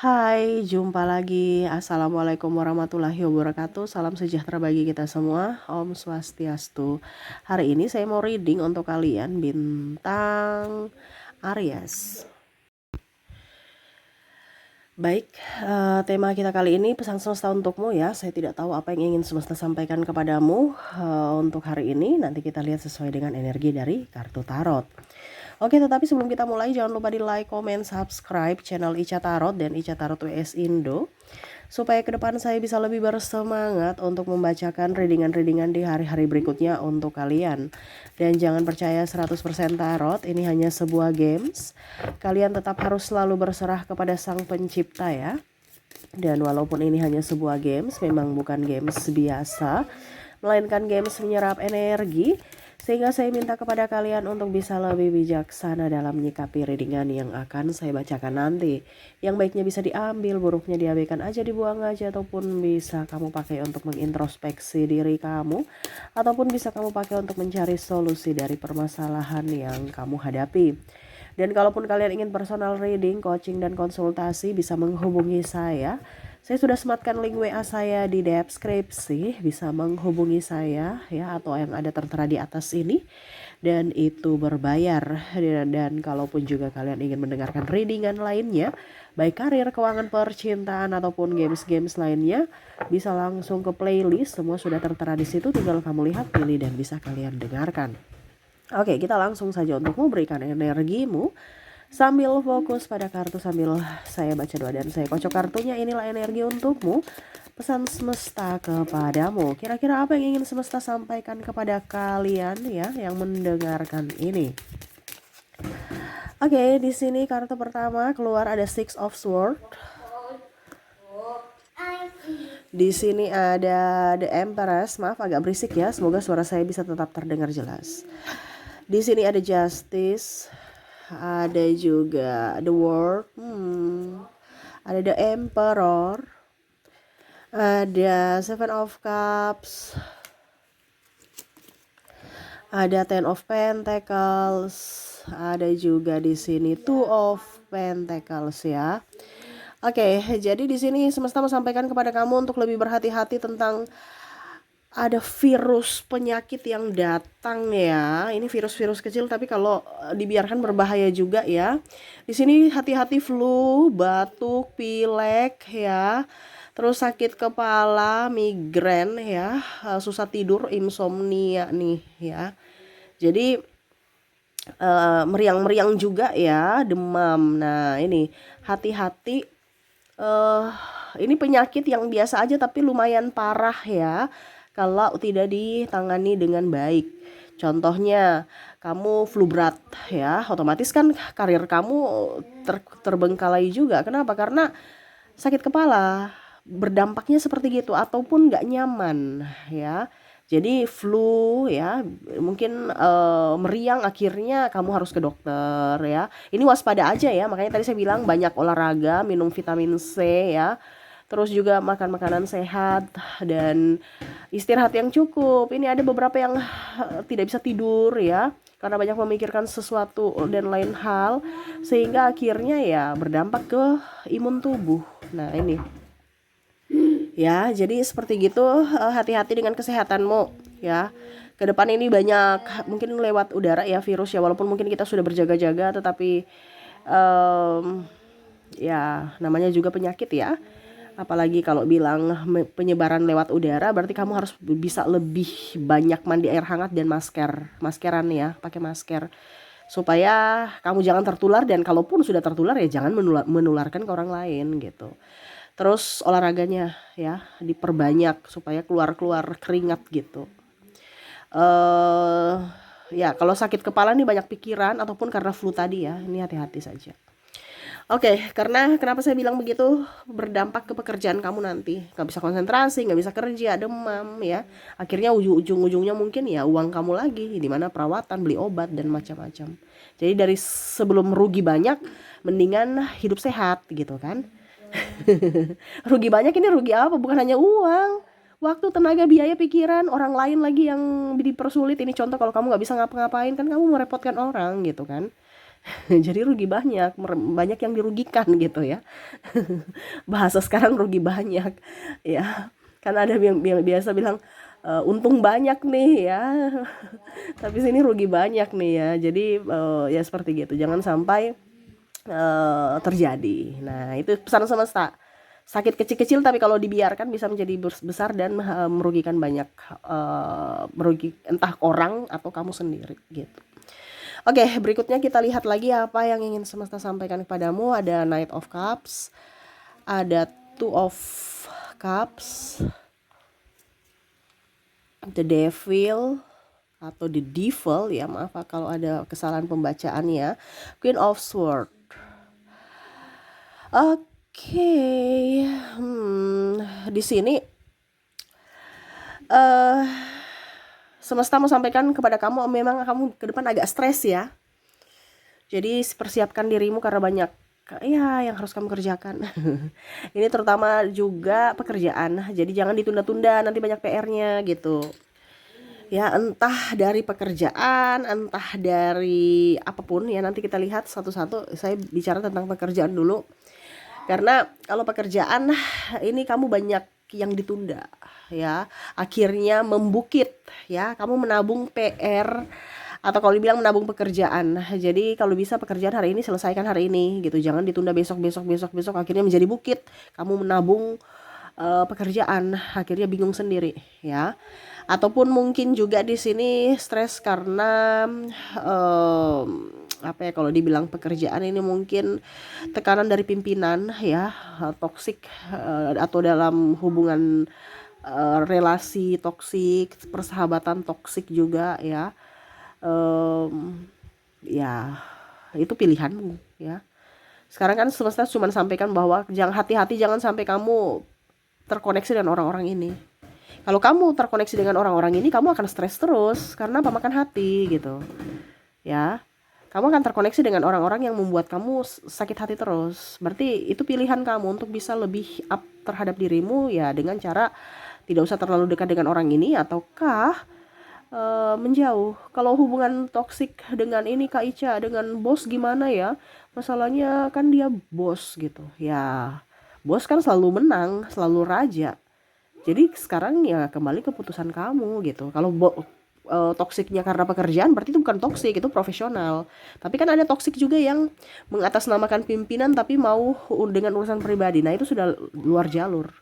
Hai, jumpa lagi. Assalamualaikum warahmatullahi wabarakatuh. Salam sejahtera bagi kita semua. Om Swastiastu. Hari ini saya mau reading untuk kalian bintang Aries. Baik, tema kita kali ini pesan semesta untukmu ya. Saya tidak tahu apa yang ingin semesta sampaikan kepadamu untuk hari ini. Nanti kita lihat sesuai dengan energi dari kartu tarot. Oke, tetapi sebelum kita mulai jangan lupa di like, comment, subscribe channel Ica Tarot dan Ica Tarot WS Indo supaya ke depan saya bisa lebih bersemangat untuk membacakan readingan-readingan di hari-hari berikutnya untuk kalian. Dan jangan percaya 100% tarot, ini hanya sebuah games. Kalian tetap harus selalu berserah kepada Sang Pencipta ya. Dan walaupun ini hanya sebuah games, memang bukan games biasa, melainkan games menyerap energi, sehingga saya minta kepada kalian untuk bisa lebih bijaksana dalam menyikapi readingan yang akan saya bacakan nanti. Yang baiknya bisa diambil, buruknya diabaikan aja, dibuang aja, ataupun bisa kamu pakai untuk mengintrospeksi diri kamu, ataupun bisa kamu pakai untuk mencari solusi dari permasalahan yang kamu hadapi. Dan kalaupun kalian ingin personal reading, coaching, dan konsultasi, bisa menghubungi saya. Saya sudah sematkan link WA saya di deskripsi, bisa menghubungi saya ya, atau yang ada tertera di atas ini. Dan itu berbayar. Dan kalaupun juga kalian ingin mendengarkan readingan lainnya, baik karir, keuangan, percintaan, ataupun games-games lainnya, bisa langsung ke playlist. Semua sudah tertera di situ, tinggal kamu lihat, pilih, dan bisa kalian dengarkan. Oke, kita langsung saja untuk memberikan energimu sambil fokus pada kartu, sambil saya baca doa dan saya kocok kartunya. Inilah energi untukmu, pesan semesta kepadamu. Kira-kira apa yang ingin semesta sampaikan kepada kalian ya yang mendengarkan ini? Oke, di sini kartu pertama keluar ada Six of Swords. Di sini ada The Empress. Maaf agak berisik ya. Semoga suara saya bisa tetap terdengar jelas. Di sini ada Justice. Ada juga The World. Ada The Emperor. Ada Seven of Cups. Ada Ten of Pentacles. Ada juga di sini Two of Pentacles ya. Oke, jadi di sini semesta sampaikan kepada kamu untuk lebih berhati-hati tentang ada virus penyakit yang datang ya. Ini virus-virus kecil tapi kalau dibiarkan berbahaya juga ya. Di sini hati-hati flu, batuk, pilek ya. Terus sakit kepala, migrain ya, susah tidur, insomnia nih ya. Jadi meriang-meriang juga ya, demam. Nah, ini hati-hati. Ini penyakit yang biasa aja tapi lumayan parah ya kalau tidak ditangani dengan baik. Contohnya kamu flu berat ya, otomatis kan karir kamu terbengkalai juga. Kenapa? Karena sakit kepala berdampaknya seperti gitu, ataupun nggak nyaman ya. Jadi flu ya, mungkin meriang, akhirnya kamu harus ke dokter ya. Ini waspada aja ya, makanya tadi saya bilang banyak olahraga, minum vitamin C ya. Terus juga makan makanan sehat dan istirahat yang cukup. Ini ada beberapa yang tidak bisa tidur ya, karena banyak memikirkan sesuatu dan lain hal, sehingga akhirnya ya berdampak ke imun tubuh. Nah ini ya, jadi seperti gitu, hati-hati dengan kesehatanmu ya. Ke depan ini banyak mungkin lewat udara ya virus ya, walaupun mungkin kita sudah berjaga-jaga, tetapi ya namanya juga penyakit ya. Apalagi kalau bilang penyebaran lewat udara, berarti kamu harus bisa lebih banyak mandi air hangat dan maskeran ya, pakai masker supaya kamu jangan tertular, dan kalaupun sudah tertular ya jangan menularkan ke orang lain gitu. Terus olahraganya ya diperbanyak supaya keluar keringat gitu. Ya kalau sakit kepala nih banyak pikiran ataupun karena flu tadi ya, ini hati-hati saja. Oke, karena kenapa saya bilang begitu, berdampak ke pekerjaan kamu nanti. Gak bisa konsentrasi, gak bisa kerja, demam ya. Akhirnya ujung-ujungnya mungkin ya uang kamu lagi, dimana perawatan, beli obat dan macam-macam. Jadi dari sebelum rugi banyak, mendingan hidup sehat gitu kan. Rugi banyak ini rugi apa? Bukan hanya uang, waktu, tenaga, biaya, pikiran, orang lain lagi yang dipersulit. Ini contoh kalau kamu gak bisa ngapa-ngapain kan kamu merepotkan orang gitu kan. Jadi rugi banyak, banyak yang dirugikan gitu ya. Bahasa sekarang rugi banyak ya. Kan ada yang biasa bilang untung banyak nih ya. Tapi sini rugi banyak nih ya. Jadi ya seperti gitu. Jangan sampai terjadi. Nah, itu pesan semesta. Sakit kecil-kecil tapi kalau dibiarkan bisa menjadi besar dan merugikan banyak, merugi entah orang atau kamu sendiri gitu. Oke, berikutnya kita lihat lagi apa yang ingin semesta sampaikan kepadamu. Ada Knight of Cups, ada Two of Cups, The Devil atau The Devil ya, maaf kalau ada kesalahan pembacaannya. Queen of Swords. Oke, di sini semesta mau sampaikan kepada kamu, memang kamu ke depan agak stres ya. Jadi persiapkan dirimu karena banyak ya yang harus kamu kerjakan. Ini terutama juga pekerjaan. Jadi jangan ditunda-tunda, nanti banyak PR-nya gitu. Ya, entah dari pekerjaan, entah dari apapun ya, nanti kita lihat satu-satu. Saya bicara tentang pekerjaan dulu. Karena kalau pekerjaan ini kamu banyak yang ditunda ya, akhirnya membukit ya, kamu menabung PR atau kalau dibilang menabung pekerjaan. Jadi kalau bisa pekerjaan hari ini selesaikan hari ini gitu, jangan ditunda besok akhirnya menjadi bukit. Kamu menabung pekerjaan akhirnya bingung sendiri ya. Ataupun mungkin juga di sini stres karena apa ya, kalau dibilang pekerjaan ini mungkin tekanan dari pimpinan ya, toksik atau dalam hubungan relasi toksik, persahabatan toksik juga ya. Ya itu pilihanmu ya. Sekarang kan semesta cuma sampaikan bahwa jangan hati-hati, jangan sampai kamu terkoneksi dengan orang-orang ini. Kalau kamu terkoneksi dengan orang-orang ini, kamu akan stres terus karena apa, makan hati gitu ya. Kamu akan terkoneksi dengan orang-orang yang membuat kamu sakit hati terus. Berarti itu pilihan kamu untuk bisa lebih up terhadap dirimu ya, dengan cara tidak usah terlalu dekat dengan orang ini ataukah menjauh. Kalau hubungan toksik dengan ini Kak Ica, dengan bos gimana ya? Masalahnya kan dia bos gitu ya. Bos kan selalu menang, selalu raja. Jadi sekarang ya kembali keputusan kamu gitu. Kalau toksiknya karena pekerjaan, berarti itu bukan toksik, itu profesional. Tapi kan ada toksik juga yang mengatasnamakan pimpinan tapi mau dengan urusan pribadi. Nah itu sudah luar jalur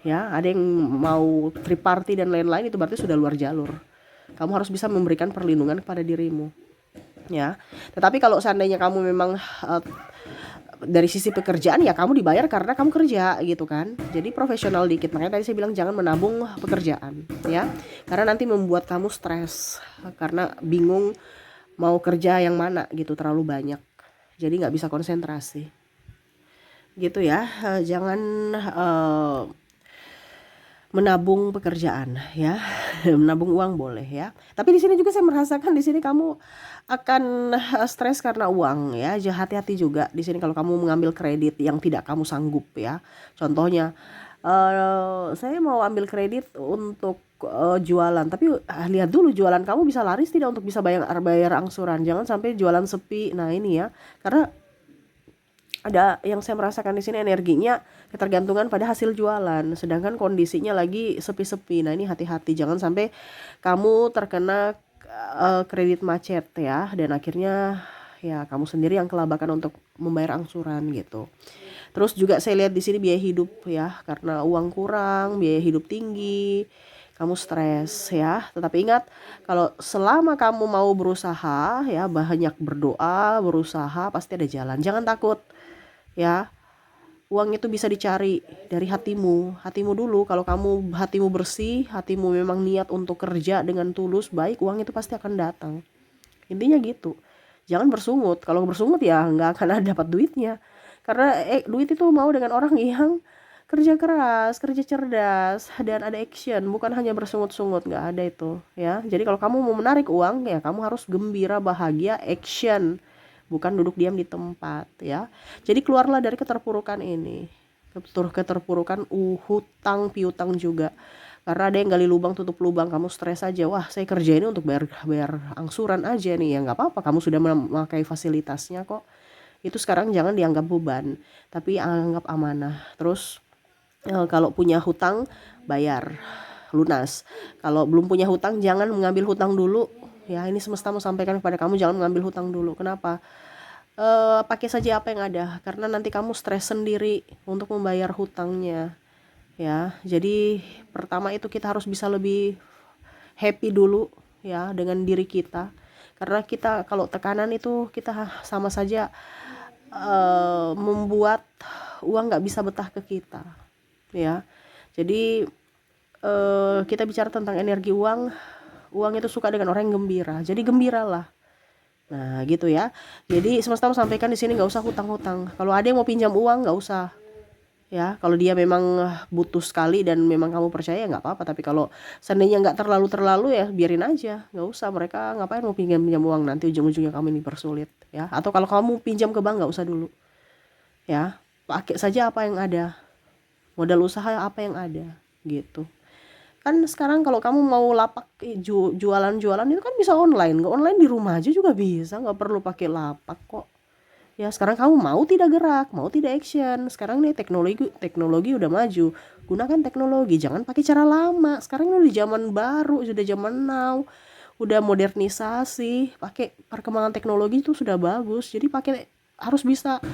ya. Ada yang mau triparty dan lain-lain, itu berarti sudah luar jalur. Kamu harus bisa memberikan perlindungan kepada dirimu ya. Tetapi kalau seandainya kamu memang dari sisi pekerjaan ya, kamu dibayar karena kamu kerja gitu kan. Jadi profesional dikit. Makanya tadi saya bilang jangan menabung pekerjaan ya. Karena nanti membuat kamu stres karena bingung mau kerja yang mana gitu, terlalu banyak. Jadi nggak bisa konsentrasi. Gitu ya. Jangan menabung pekerjaan ya. Menabung uang boleh ya, tapi di sini juga saya merasakan di sini kamu akan stres karena uang ya. Hati-hati juga di sini kalau kamu mengambil kredit yang tidak kamu sanggup ya. Contohnya saya mau ambil kredit untuk jualan, tapi lihat dulu jualan kamu bisa laris tidak untuk bisa bayar angsuran. Jangan sampai jualan sepi. Nah ini ya, karena ada yang saya merasakan di sini energinya ketergantungan pada hasil jualan, sedangkan kondisinya lagi sepi-sepi. Nah ini hati-hati, jangan sampai kamu terkena kredit macet ya, dan akhirnya ya kamu sendiri yang kelabakan untuk membayar angsuran gitu. Terus juga saya lihat di sini biaya hidup ya, karena uang kurang, biaya hidup tinggi, kamu stres ya. Tetapi ingat, kalau selama kamu mau berusaha ya, banyak berdoa, berusaha, pasti ada jalan. Jangan takut ya. Uang itu bisa dicari dari hatimu dulu. Kalau kamu hatimu bersih, hatimu memang niat untuk kerja dengan tulus, baik, uang itu pasti akan datang. Intinya gitu. Jangan bersungut. Kalau bersungut ya nggak akan ada dapat duitnya. Karena duit itu mau dengan orang yang kerja keras, kerja cerdas, dan ada action, bukan hanya bersungut-sungut. Nggak ada itu ya. Jadi kalau kamu mau menarik uang ya, kamu harus gembira, bahagia, action, bukan duduk diam di tempat ya. Jadi keluarlah dari keterpurukan ini, keterpurukan hutang piutang juga. Karena ada yang gali lubang tutup lubang, kamu stres aja, wah saya kerja ini untuk bayar angsuran aja nih, ya nggak apa-apa, kamu sudah memakai fasilitasnya kok. Itu sekarang jangan dianggap beban, tapi anggap amanah. Terus kalau punya hutang, bayar lunas. Kalau belum punya hutang, jangan mengambil hutang dulu. Ya, ini semesta mau sampaikan kepada kamu, jangan mengambil hutang dulu. Kenapa? Pakai saja apa yang ada, karena nanti kamu stres sendiri untuk membayar hutangnya. Ya, jadi pertama itu kita harus bisa lebih happy dulu ya dengan diri kita. Karena kita kalau tekanan itu kita sama saja membuat uang nggak bisa betah ke kita. Ya, jadi kita bicara tentang energi uang. Uang itu suka dengan orang yang gembira. Jadi gembiralah. Nah, gitu ya. Jadi semesta mau sampaikan di sini nggak usah hutang-hutang. Kalau ada yang mau pinjam uang nggak usah. Ya, kalau dia memang butuh sekali dan memang kamu percaya, nggak apa-apa. Tapi kalau seandainya nggak terlalu ya biarin aja, nggak usah. Mereka ngapain mau pinjam uang, nanti ujung-ujungnya kamu ini dipersulit ya. Atau kalau kamu pinjam ke bank, nggak usah dulu ya, pakai saja apa yang ada, modal usaha apa yang ada gitu. Kan sekarang kalau kamu mau lapak jualan-jualan itu kan bisa online, nggak online di rumah aja juga bisa, nggak perlu pakai lapak kok. Ya sekarang kamu mau tidak gerak, mau tidak action. Sekarang nih teknologi udah maju. Gunakan teknologi, jangan pakai cara lama. Sekarang ini udah zaman baru, sudah zaman now. Udah modernisasi, pakai perkembangan teknologi itu sudah bagus. Jadi pakai harus bisa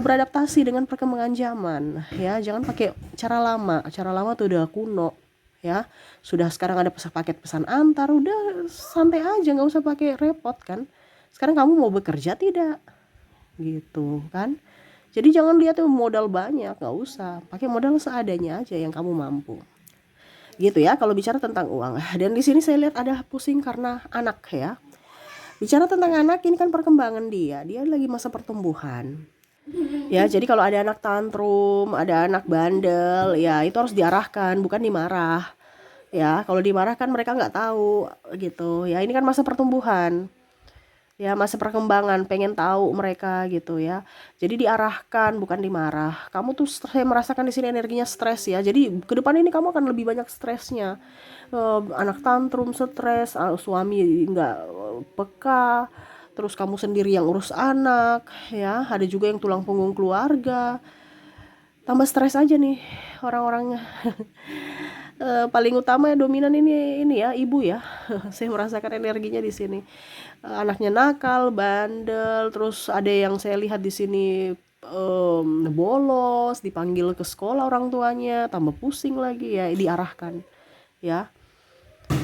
beradaptasi dengan perkembangan zaman ya. Jangan pakai cara lama. Cara lama tuh udah kuno ya. Sudah sekarang ada paket pesan antar, udah santai aja, nggak usah pakai repot kan. Sekarang kamu mau bekerja tidak? Gitu kan. Jadi jangan lihat tuh modal banyak, nggak usah, pakai modal seadanya aja yang kamu mampu. Gitu ya kalau bicara tentang uang. Dan di sini saya lihat ada pusing karena anak ya. Bicara tentang anak, ini kan perkembangan dia lagi masa pertumbuhan. Ya, jadi kalau ada anak tantrum, ada anak bandel, ya itu harus diarahkan, bukan dimarah. Ya, kalau dimarah kan mereka nggak tahu gitu. Ya, ini kan masa pertumbuhan. Ya, masa perkembangan, pengen tahu mereka gitu ya. Jadi diarahkan, bukan dimarah. Kamu tuh saya merasakan di sini energinya stres ya. Jadi ke depan ini kamu akan lebih banyak stresnya. Anak tantrum, stres, suami nggak peka, terus kamu sendiri yang urus anak, ya. Ada juga yang tulang punggung keluarga. Tambah stres aja nih orang-orangnya. Paling utama dominan ini ya ibu ya. Saya merasakan energinya di sini. Anaknya nakal, bandel, terus ada yang saya lihat di sini bolos, dipanggil ke sekolah orang tuanya, tambah pusing lagi ya, diarahkan ya.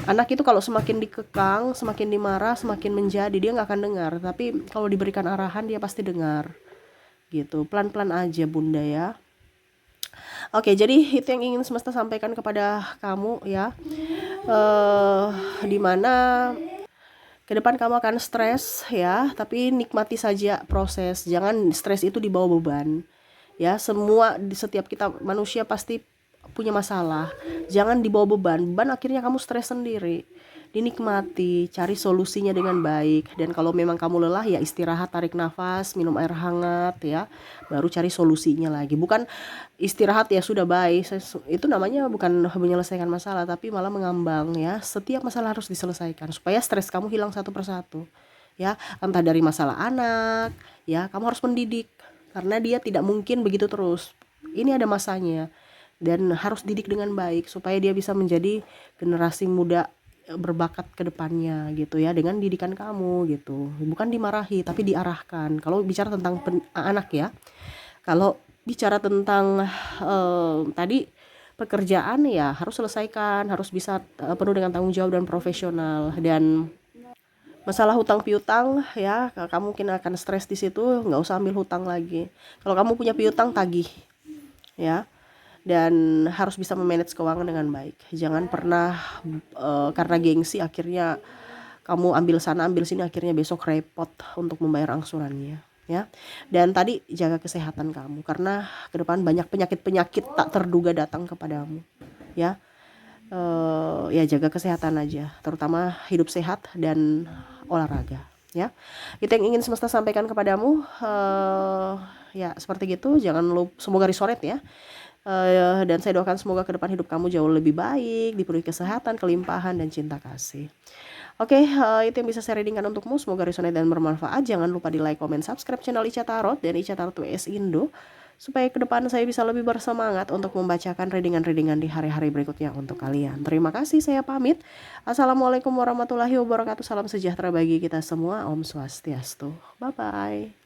Anak itu kalau semakin dikekang, semakin dimarah, semakin menjadi, dia nggak akan dengar. Tapi kalau diberikan arahan dia pasti dengar gitu. Pelan-pelan aja bunda ya. Oke, jadi itu yang ingin semesta sampaikan kepada kamu ya. Dimana ke depan kamu akan stres ya, tapi nikmati saja proses. Jangan stres itu dibawa beban. Ya, setiap kita manusia pasti punya masalah. Jangan dibawa beban. Beban akhirnya kamu stres sendiri. Dinikmati, cari solusinya dengan baik. Dan kalau memang kamu lelah ya istirahat, tarik nafas, minum air hangat ya. Baru cari solusinya lagi. Bukan istirahat ya sudah baik. Itu namanya bukan menyelesaikan masalah, tapi malah mengambang ya. Setiap masalah harus diselesaikan supaya stres kamu hilang satu persatu. Ya, entah dari masalah anak, ya, kamu harus mendidik karena dia tidak mungkin begitu terus. Ini ada masanya dan harus didik dengan baik supaya dia bisa menjadi generasi muda berbakat ke depannya gitu ya, dengan didikan kamu gitu. Bukan dimarahi tapi diarahkan. Kalau bicara tentang anak ya. Kalau bicara tentang tadi pekerjaan ya harus selesaikan, harus bisa penuh dengan tanggung jawab dan profesional. Dan masalah hutang piutang ya, kamu mungkin akan stres di situ, nggak usah ambil hutang lagi. Kalau kamu punya piutang, tagih ya. Dan harus bisa memanage keuangan dengan baik. Jangan pernah karena gengsi akhirnya kamu ambil sana ambil sini, akhirnya besok repot untuk membayar angsurannya ya. Dan tadi jaga kesehatan kamu karena ke depan banyak penyakit tak terduga datang kepadamu ya. Ya jaga kesehatan aja, terutama hidup sehat dan olahraga ya. Itu yang ingin semesta sampaikan kepadamu. Ya seperti gitu. Jangan lupa, semoga resonet ya. Dan saya doakan semoga ke depan hidup kamu jauh lebih baik, dipenuhi kesehatan, kelimpahan, dan cinta kasih. Oke, itu yang bisa saya readingkan untukmu. Semoga resonate dan bermanfaat. Jangan lupa di like, comment, subscribe channel Ica Tarot dan Ica Tarot WS Indo, supaya ke depan saya bisa lebih bersemangat untuk membacakan readingan-readingan di hari-hari berikutnya untuk kalian. Terima kasih, saya pamit. Assalamualaikum warahmatullahi wabarakatuh. Salam sejahtera bagi kita semua. Om Swastiastu. Bye-bye.